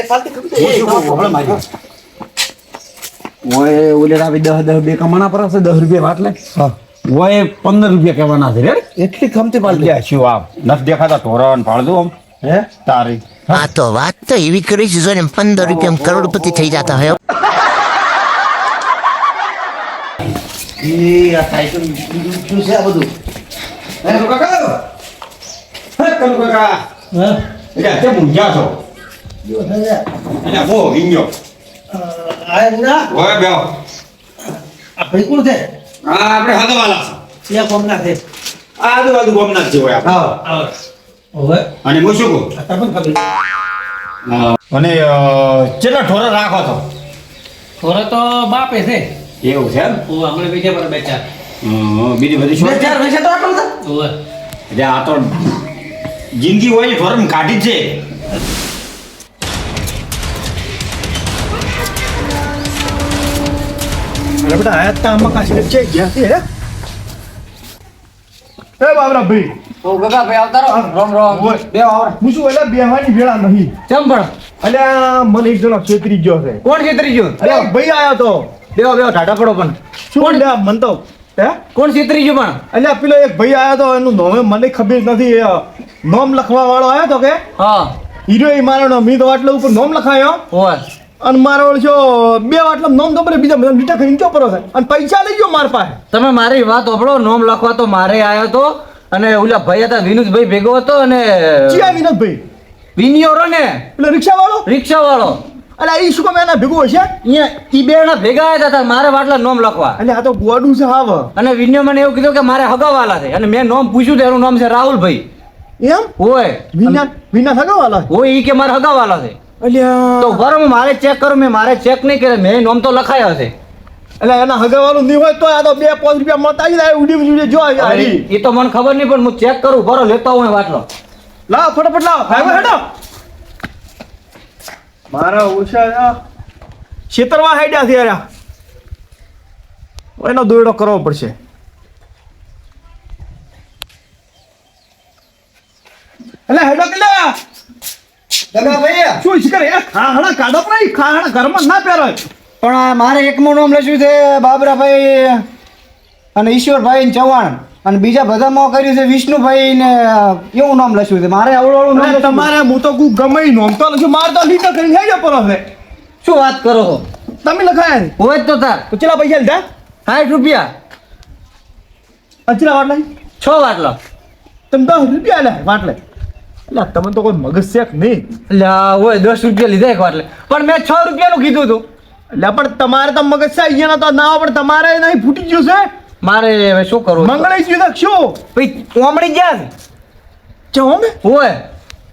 Direct પાલતી ખબર એ હમણાં મારી ઓય ઓલે રાવી 10 બે કમાણા પર હશે 10 રૂપિયા વાટલે હા ઓય 15 રૂપિયા કહેવાના છે રે એટલી ખમતી પાલતી લે શું આપ નથી દેખાતા તોરણ પાળદો આમ હે તારી આ તો વાત તો એવી કરી છે જો ને 15 રૂપિયામાં કરોડપતિ થઈ જતા હોય એ આ સાયકલ શું છે આ બધું હે કાકા હે કાકા હા એટલે તે મુંજા છો જો થયા એટલે બો વિંગ્યો આ ના ઓય બેઓ આ ભાઈ કોણ છે આ આપણે હદવાલા છે ત્યાં કોમ ના છે આ આજુબાજુ ગોમનાથ જેવો આપણે હા હવે અને હું શું કહું આ તમને ખબર અને કેટલા ઠોરા રાખો છો થોડા તો બાપે છે એવું છે એમ ઓ હમણાં બીજા પર બે ચાર બીજી બધી શું ચાર પૈસા તો આટલું છે ઓવે એટલે આ તો જિંદગી હોય ઠોરમ કાઢી જ છે અરે બેટા આયા તા આમાં કાશી છે ગયા છે હે એ બાબરા ભાઈ ઓ ગગા ભાઈ આવતા રહો રોમ રોમ ઓય. બે આવરા હું શું એટલે બેહવાની વેળા નહીં ચમ પણ અલ્યા મને એક જણો છેતરી ગયો છે કોણ છેતરી ગયું અરે ભાઈ આયો તો બેવો બેવો ટાટા પડો પણ શું લે મન તો હે કોણ છેતરી ગયું પણ અલ્યા પેલો એક ભાઈ આયો તો એનું નામ મને ખબર નથી એ નામ લખવા વાળો આયો તો કે હા હીરો એ મારો નામ મી તો આટલા ઉપર નામ લખાયો ઓવે અને મારો ઓળખ્યો બે વાટલા નામ તો બીજા બધા લીટા ખાઈને ચો પરો છે અને પૈસા લઈ ગયો માર પાસે તમે મારી વાત સાંભળો નોમ લખવા તો મારે આવ્યો તો અને ઓલા ભાઈ હતા વિનુષભાઈ ભેગો હતો અને ચિયા વિનોદભાઈ વિનિયો રો ને પેલો રિક્ષા વાળો રિક્ષા વાળો અલ્યા ઈ શું કામ એના ભેગું હશે અહીંયા ઈ બે જણા ભેગા આવ્યા હતા મારે વાટલા નોમ લખવા અલ્યા આ તો ગોડું છે હાવ અને વિનિયો મને એવું કીધું કે મારે હગાવાલા છે અને મેં નોમ પૂછ્યું તો એનું નામ છે રાહુલભાઈ એમ ઓય વિના થગાવાલા ઓય ઈ કે મારે હગાવાલા છે અલ્યા તો બરાબર મારે ચેક કરું મેં મારે ચેક નહીં કરે મેં નોમ તો લખાયો છે અલ્યા એના હગાવાલું નહીં હોય તો આ તો 2-5 રૂપિયા મળતા આવી જાય ઉડી ઉડી જો હારી એ તો મને ખબર નહીં પણ હું ચેક કરું બરો લેતો હું વાટલો લાવ ફટાફટ લાવ ભાઈ હેડો મારા ઓછા છેતરવા હેડ્યા છે યાર એનો દોયડો કરવો પડશે અલ્યા હેડો કેલા ગગા ભાઈ શું શીખર એ ખાહણા કાઢો પણ ખાહણા ઘરમાં ના પહેરાય પણ આ મારે એકનું નામ લખ્યું છે બાબરાભાઈ અને ઈશ્વરભાઈ ને ચૌહાણ અને બીજા બધામાં કર્યું છે વિષ્ણુભાઈ ને એવું નામ લખ્યું છે મારે અવળું નામ લખ્યું. તમારે હું તો ગમે નોમ તો લખ્યું મારે તો લીટર કરીને હેડ્યો પર હવે શું વાત કરો છો તમે લખાયા ને હોય જ તો તાર તો ચલા પૈસા લીધા 60 રૂપિયા અચલા વાટલા 6 વાટલો તમે 10 રૂપિયા લે વાટલે એટલે તમે તો કોઈ મગજ શેક નહીં એટલે હોય 10 રૂપિયા લીધા એક વાટલે પણ મેં 6 રૂપિયાનું કીધું હતું એટલે પણ તમારે તો મગજ છે અહીંયા તો ના પણ તમારે નહીં ફૂટી ગયું છે મારે હવે શું કરવું મંગળાઈ ગયું તો શું ભાઈ ઓમડી ગયા છે ચો અમે હોય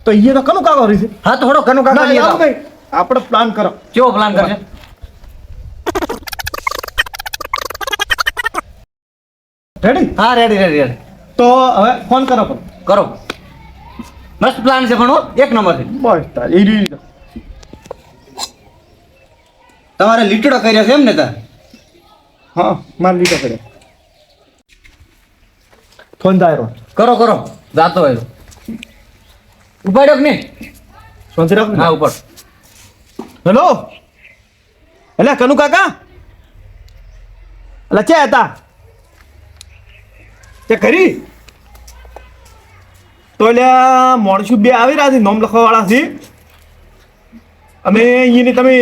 તો અહીંયા તો કનું કાકો રહી છે હા તો થોડો કનું કાકા ના, લઈએ એવું તો નહીં. આપણે પ્લાન કરો કેવો પ્લાન કરશે રેડી હા રેડી રેડી રેડી તો હવે ફોન કરો પણ કરો મસ્ત પ્લાન છે પણ હો, એક નંબર છે બસ તાર એ રીતે તમારે લીટડો કર્યો છે એમ ને તાર હા માર લીધો કર્યો ફોન તારો કરો કરો જાતો હોય ઉપાડ્યો કે નહીં શાંતિ રાખ હા ઉપર હેલો એટલે કનુ કાકા એટલે છે હતા તે કરી તો એટલે મોણસુ બે આવી રહ્યા છે નોમ લખવા વાળા છે અમે અહીંયાની તમે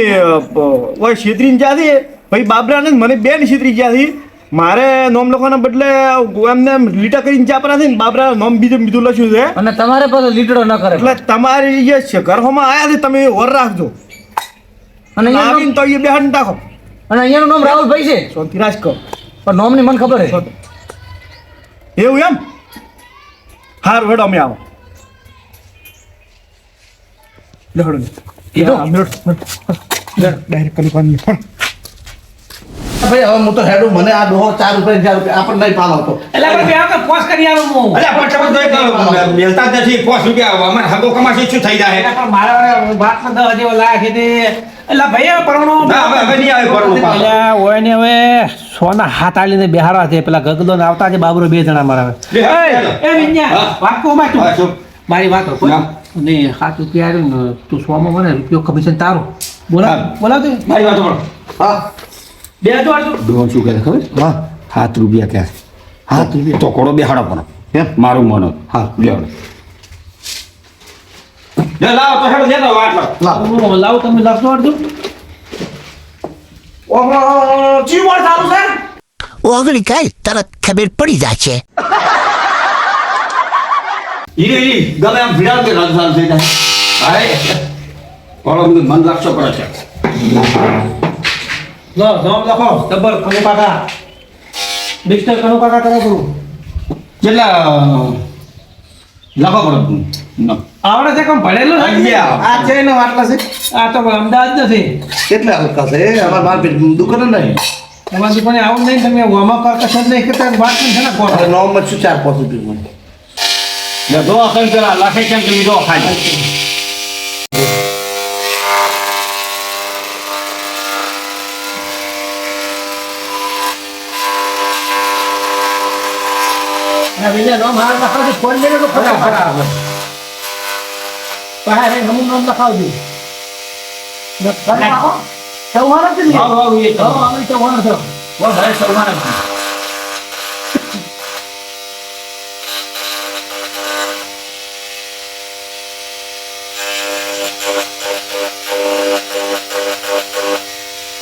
ઓય છેતરીને જ્યાં છે ભાઈ બાબરાને જ મને બેન છેતરી ગયા છે મારે નોમ લખવાના બદલે એમને લીટા કરીને જ્યાં પરા છે ને બાબરા નોમ બીજું લખ્યું છે અને તમારે પાછો લીટડો ન કરે એટલે તમારી જે છે ઘરમાં આવ્યા છે તમે વર રાખજો અને આવીને અહીંયાનું તો એ બેહાડ નાખો અને અહીંયાનું નામ રાહુલભાઈ છે શાંતિ રાજ કહો પણ નામની મને ખબર છે એવું એમ હાર વેડો અમે આવો લેડો કીધું? ડાયરેક્ટ કરી પાણી પણ ભાઈ હવે હું તો હેડું મને આ ડોહો 4 રૂપિયા આપણને નહીં પાલો હતો એટલે આપણે બે આપણે પોસ કરી આવું હું અરે પણ તમે તો મેલતા જ નથી 5 રૂપિયા અમારે હગો કમાશે શું થઈ જાય પણ મારા વાત માં 10 જેવો લાયા છે તે એટલે ભાઈ પરણો ના હવે નહીં આવે પરણું પાલો. પેલા હોય ને હવે સોના હાથ આલીને બેહારા છે પેલા ગગલો ને આવતા છે બાબરો 2 જણા મારા લે, હવે હેલો. એ વિન્યા હા. વાત કો માં હા, તું શું? મારી વાત હો ના. અને 7 રૂપિયા આવ્યું ને તું 100 માં મને રૂપિયો કમિશન તારો બોલાવ દે મારી વાત સાંભળો. હા બે તો આટલું ડોહો શું કહે ખબર? હા 7 રૂપિયા ક્યાં છે? 7 રૂપિયા તો કોડો બેહાડો પણ એમ? મારું મનો. હા. લ્યો લે લાવો તો હેડો દેતો વાત લાવ. લાવો તમે લાવશો અડધું ચીવડ ચાલુ છે ઓગળી કાંઈ તરત ખબર પડી જાય છે. ઈ ગમે આમ ભીડા કે રાજધાન થઈ જાય. હાય કોડો મન લાગશો પડે છે. લો નામ લખો ડબલ કનુ કાકા મિસ્ટર કનુ કાકા કરો કરું કેટલા લાખો પડે ના આવડે છે કેમ ભણેલું છે આ છે ને આટલા છે આ તો અમદાવાદ નથી કેટલા હલકા છે અમાર માર્કેટ દુકાન નહીં તમારી દુકાને આવું નહીં તમે વામા કરતા છે નહીં કરતા વાત નહીં છે ને કોણ અરે નોમ જ શું 4-5 રૂપિયા લે દો અસલ પેલા લાખે કેમ કે લીધો ખાઈ આ બીજા નામ હાર લખાવજો ફોન લઈને તો ખરા ખરા બહાર હે હમું નામ લખાવજો લખાવો ચૌહાણ જ નહીં હા એ તો અમે ચૌહાણ છો વો ભાઈ સલમાન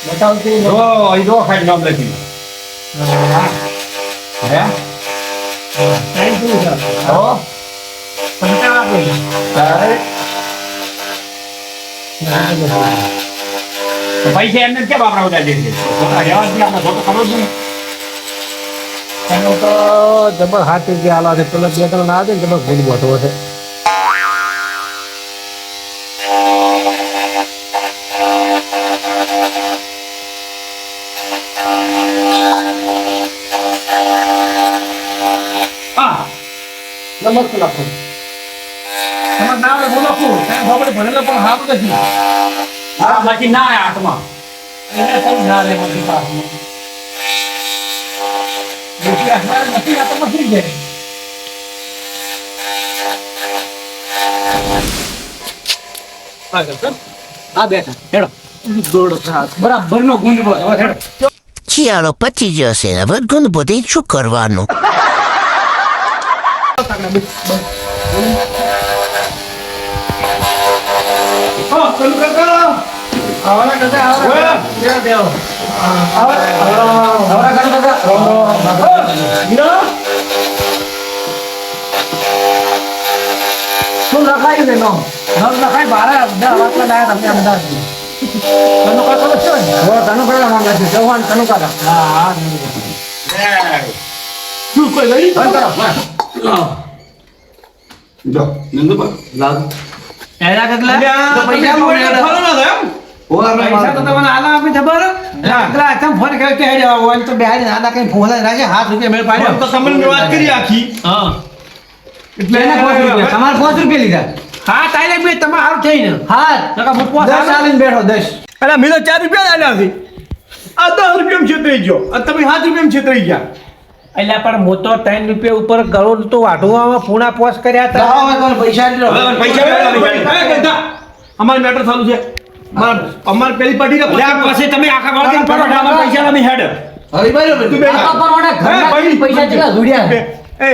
બતાવજો ઓ ઈદો ખાઈ નામ લખી હે થેન્ક યુ સર ઓ પંચાવા આપો તો પૈસા એમને કેમ આપણા બધા દે છે પોતા રહેવાથી આપણે ફોટો ખબર જ નહીં એનો તો જબર હાથ કે આલા છે પેલા બે ત્રણ ના દે જબર ભૂલ બોતો છે નમસ્તે લખો તમારું નામ બોલો શું સાહેબ આપણે ભણેલો પણ હાથ નથી હા બાકી ના આયા હાથમાં એને સમજા રે મધી પાસમાં દેખી અખબાર નથી આ તો મથી જાય આગળ સર આ બેઠા હેડો દોડો બરાબર નો ગુંડ બોલ હવે હેડો શિયાળો પચી જશે હવે ગુંદ બધે શું કરવાનું. કનુ કાકા આવરા કાકા આવરા દેવ દેવ આવરા કાકા હીરો શું લખાયું છે નામ લખાય 12 વાતલા ડાયા તમને અમદાવાદ કનુ કાકા છે હો કનુ કાકા નામ લખ્યું ચૌહાણ કનુ કાકા હા શું કોઈ લઈ બંધ કરો જો નંદુબા લાવ એના કેટલા પૈસા ફરો ના થાય એમ ઓ આપણે પૈસા તો તમને આલા આપી ખબર પેલા આચમ ફોન કર્યો કે હેડે હોય તો બેહાડી આલા કઈ ફોન રાખે 7 રૂપિયા મેળ પાડ્યો તો તમને વાત કરી આખી હા એટલે એને 5 રૂપિયા તમારે 5 રૂપિયા લીધા હા તારે બે તમે આવ થઈને હા નકા મુપવા 10 આલીને બેઠો 10 અરે મેં તો 4 રૂપિયા આલ્યા છે આ 10 રૂપિયામાં છેતરાઈ ગયો અને તમે 7 રૂપિયામાં છેતરાઈ ગયા એટલે પણ મોટો 3 રૂપિયા ઉપર કરોડ તો વાઢવામાં પૂણા પોસ કર્યા હતા લાવો હવે તમે પૈસા લીધો હવે પૈસા મેળવ્યા. અમારે મેટર ચાલુ છે અમારે પેલી પાર્ટી લે આ પછી તમે આખા ગાળથી પરોઠામાં પૈસા તમે હેડ હરીભાઈ તું બે પૈસા કેટલા જોડ્યા એ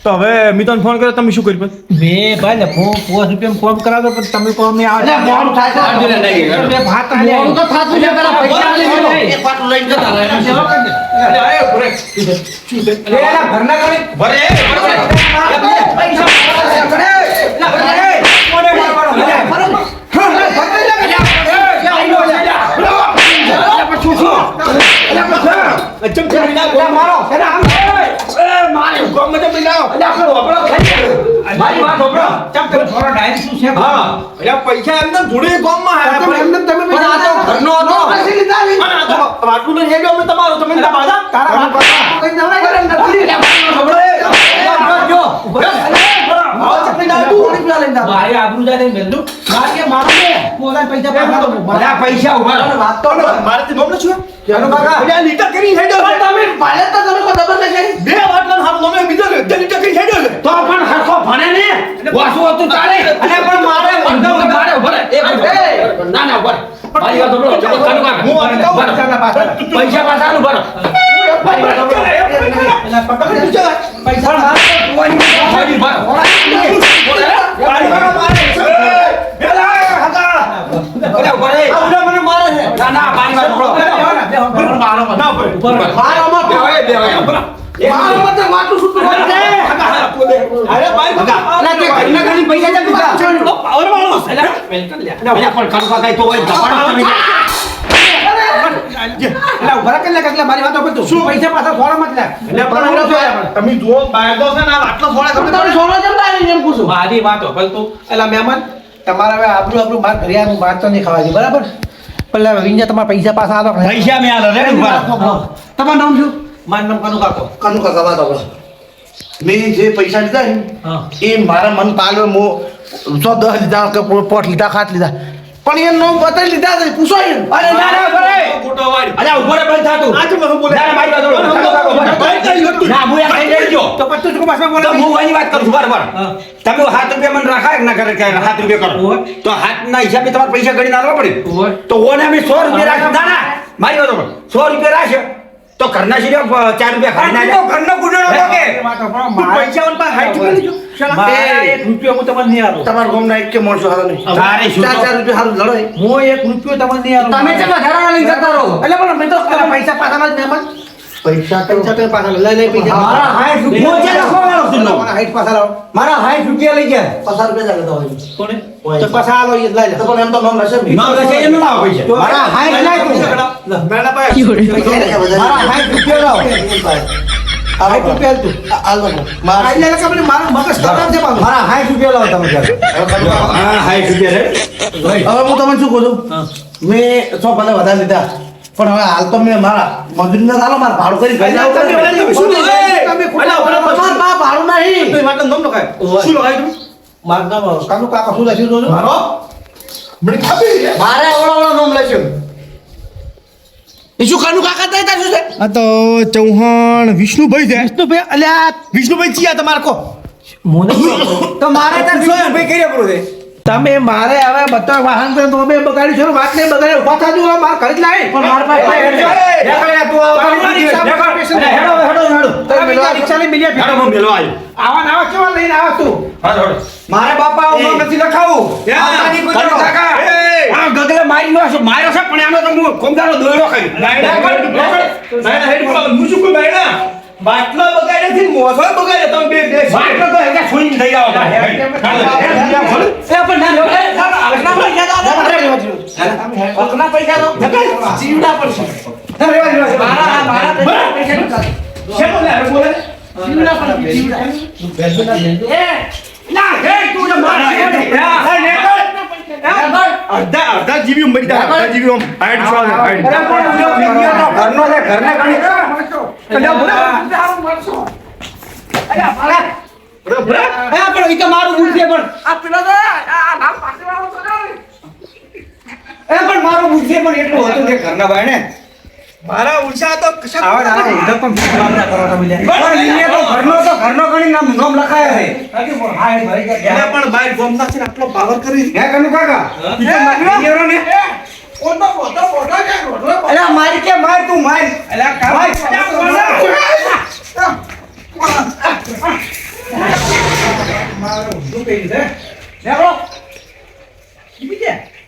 તો હવે મિતોન ફોન કર્યો તમે શું કરી પછી બે ભાઈ ને 5 રૂપિયા ફોન કરાવતો પણ તમે કહો મેં આવે અરે મોડું થાય છે. અર્જુને નહીં હેડ. બે ભાત આલે મોડું તો થાતું છે પેલા પૈસા આલી દીધો એક પાટલું લઈને જતા રહે એના ઘરના કરી ભરે મારી વાત સાંભળો ચમ તમે થોડો ડાયરી શું છે હા એટલે પૈસા એમને જોડે ગામમાં આયા તમે એમને તમે પણ આ તો ઘરનો હતો અને આ તો આટલું નહીં હેડ્યો અમે તમારો તમે ના બાધા તારા કઈ નવરાય મારી આબરૂ જાય ને બેંદુ માર કે મારો ને પોતાના પૈસા પાછા દો બધા પૈસા ઉભા રહો. વાત તો મારે તે નોમ લખ્યું જાનો કાકા એટલે લીટા કરી હેડ્યો છે. તમે પાલે તો તમે કોઈ ખબર નથી બે વાટલા હારું નોમે બીજો લીટા કરી હેડ્યો છે તો પણ હરખો ભણે ને વાસુ હતું તારે અને મારી વાત સાંભળો. કનુ કાકા. હું વાત કહું. બરો. પૈસા પાછા આલું, બરો. મારી વાત સાંભળો. પૈસા મારી વાત. બોલે, બોલે. મને મારે છે ના, ના, મારી વાત સાંભળો. ના ભાઈ બે હોય, બરો. અરે ભાઈ અલા તે ઘરના ખાલી પૈસા છે બીજા પાવર માણસ અલ્યા, પણ કનુ કાકા એ તો હોય ધપાડો તમે. મારી વાતો પર તું પૈસા પાછા થોડા મત લે એટલે પણ તમે જુઓ બાયદો છે ને આટલા થોડા તમે સોનો કેમ લાવી એમ પૂછું મારી વાતો ભલ તું એલા મહેમાન તમારે હવે આપણું બાર ઘરે આવું વાત તો નહીં ખવાજી બરાબર પેલા વિંજા તમારા પૈસા પાછા આલો પૈસા મેં આલો રે તમારું નામ શું મારું નામ કનુ કાકો કનુ કાકા વાત આપણે મેં જે પૈસા લીધા ને હા એ મારા મન પાલ્યો મો 10 લીધા કે પોટ લીધા ખાટ લીધા પણ એ નો બતાવી લીધા છે પૂછો એમ અરે ના, ના, બરે. ખોટો વાળી અલ્યા, ઉભો રે, બંધ થાતું. આજે મને બોલે ના, ના, મારી વાત સાંભળો. કનુ કાકા, ઉભો રે. ના, હું એમ કહી દેજો. તો પછી તું પાછા બોલે તો હું એની વાત કરું છું, બરાબર. તમે 7 રૂપિયા મને રાખાય ના કરે કે 7 રૂપિયા કરો ઓય. તો 7 ના હિસાબે તમારે પૈસા ગણી નાખવા પડે ઓય. તો ઓને અમે 100 રૂપિયા રાખ્યા. ના, ના, મારી વાત સાંભળો. 100 રૂપિયા રાખ્યો તો ઘરના સિવાય 4 રૂપિયા ખાઈ ના ઘરનો ગુનેડો હતો કે પૈસા ઓન પર હાઈ ચૂકી લીધો મારા 1 રૂપિયો હું તમને નહીં આલું તમારા ગામના એક કે માણસો હારો નહીં તારે શું તો? 4 રૂપિયા હારું લડો હું 1 રૂપિયો તમને નહીં આલું તમે ચલો ઘરવાળા લઈને જતા રહો એટલે પણ મેં તો તમે પૈસા પાછા ના જ મહેમાન પૈસા તો તમે પાછા લઈ લઈ પૈસા મારા 60 રૂપિયા હું જે લખવાનો છું લો. તમારા હાઈટ પાછા લાવો મારા 60 રૂપિયા લઈ ગયા 50 રૂપિયા લેતા હોય કોને તો પાછા આલો એ લઈ લે તો પણ એમ તો નામ રહેશે ને ના રહેશે એમ ના આવે પૈસા મારા 60 લાખ મેલા ભાઈ મારા 60 રૂપિયા લાવો 60 રૂપિયા તું હાલ દો આ એટલે કે મને મારું મગજ ખરાબ છે પાછું મારા 60 રૂપિયા લાવો તમે ત્યારે હા, 60 રૂપિયા રે. હવે હું તમને શું કહું છું મેં 100 ભલે વધારે લીધા પણ હવે હાલ તો મેં મારા મજૂરી ના ચાલો મારા ભાડું કરી ઘરે આવું તમે શું લો? તમે અલા, બરાબર. તમારા બા ભાડું નહીં તો એ માટે નામ લખાય શું લખાય તું મારું નામ કાનુ કાકા શું લખ્યું જોજો મારો મને ખબર છે મારે ઓળો નામ લખ્યું એ શું કાનુ કાકા થાય તાર શું છે આ તો ચૌહાણ વિષ્ણુભાઈ છે વિષ્ણુભાઈ અલ્યા વિષ્ણુભાઈ ચિયા તમારે કો મોને તો મારે તાર વિષ્ણુભાઈ કર્યા પૂરું છે તમે મારે હવે બધા વાહન પર તો અમે બગાડ્યું છે ને વાત નહીં બગાડ્યું ઉભા થાજો હવે માર ઘરે જ લાવી પણ માર પાસે રિક્ષા લઈ મિલિયા હેડો, હું મેળવા આવ્યો. આવા નાવા કેવા લઈને આવા તું હાલો, હેડો. મારે બાપા આવું નામ નથી લખાવું આની કોઈ કનુ કાકા, આ ગગલે મારી નો છે, માર્યો છે પણ આનો તો હું કોમદારો દોયડો કર્યો. બાટલો બગાડે છે મોસો બગાડે તમે બે બે બાટલો તો હેગા છોડીને થઈ આવો ભાઈ. અડધા જીબી મરી જાય અડધા જીબી ઓમ હાઈટ છો હાઈટ ઘરનો છે ઘરને ગણી પણ ઈ તો મારું ભૂલ છે પણ પણ મારું ભૂલ છે પણ એટલું હતું કે ઘરના ભાઈ ને મારા ઉષા તો આવા નાવા ઉધર પણ ના કરો તમે લે પણ લીને તો ઘરનો ગણી નામ લખાયા છે એને પણ બાય ગોમના છે ને આટલો પાવર કરી હે કનુ કાકા ને અલા મારી કે માર તું માર અલ્યા કામ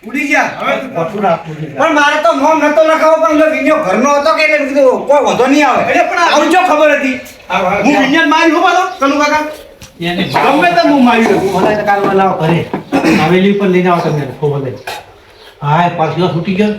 ઉડી ગયા હવે પણ મારે તો નામ નતો લખાવો પણ ઓલો વિન્યો ઘરનો હતો કે એટલે કીધું કોઈ વાંધો નહીં આવે એટલે પણ આવું જો ખબર હતી હું વિજ્ઞાન મારી હો પાછો કનુ કાકા એને ગમે તે હું મારી દઉં મને તો કાલ લાવો ઘરે હવેલી પર લઈને આવો તમે ખબર હા પાછો છૂટી ગયો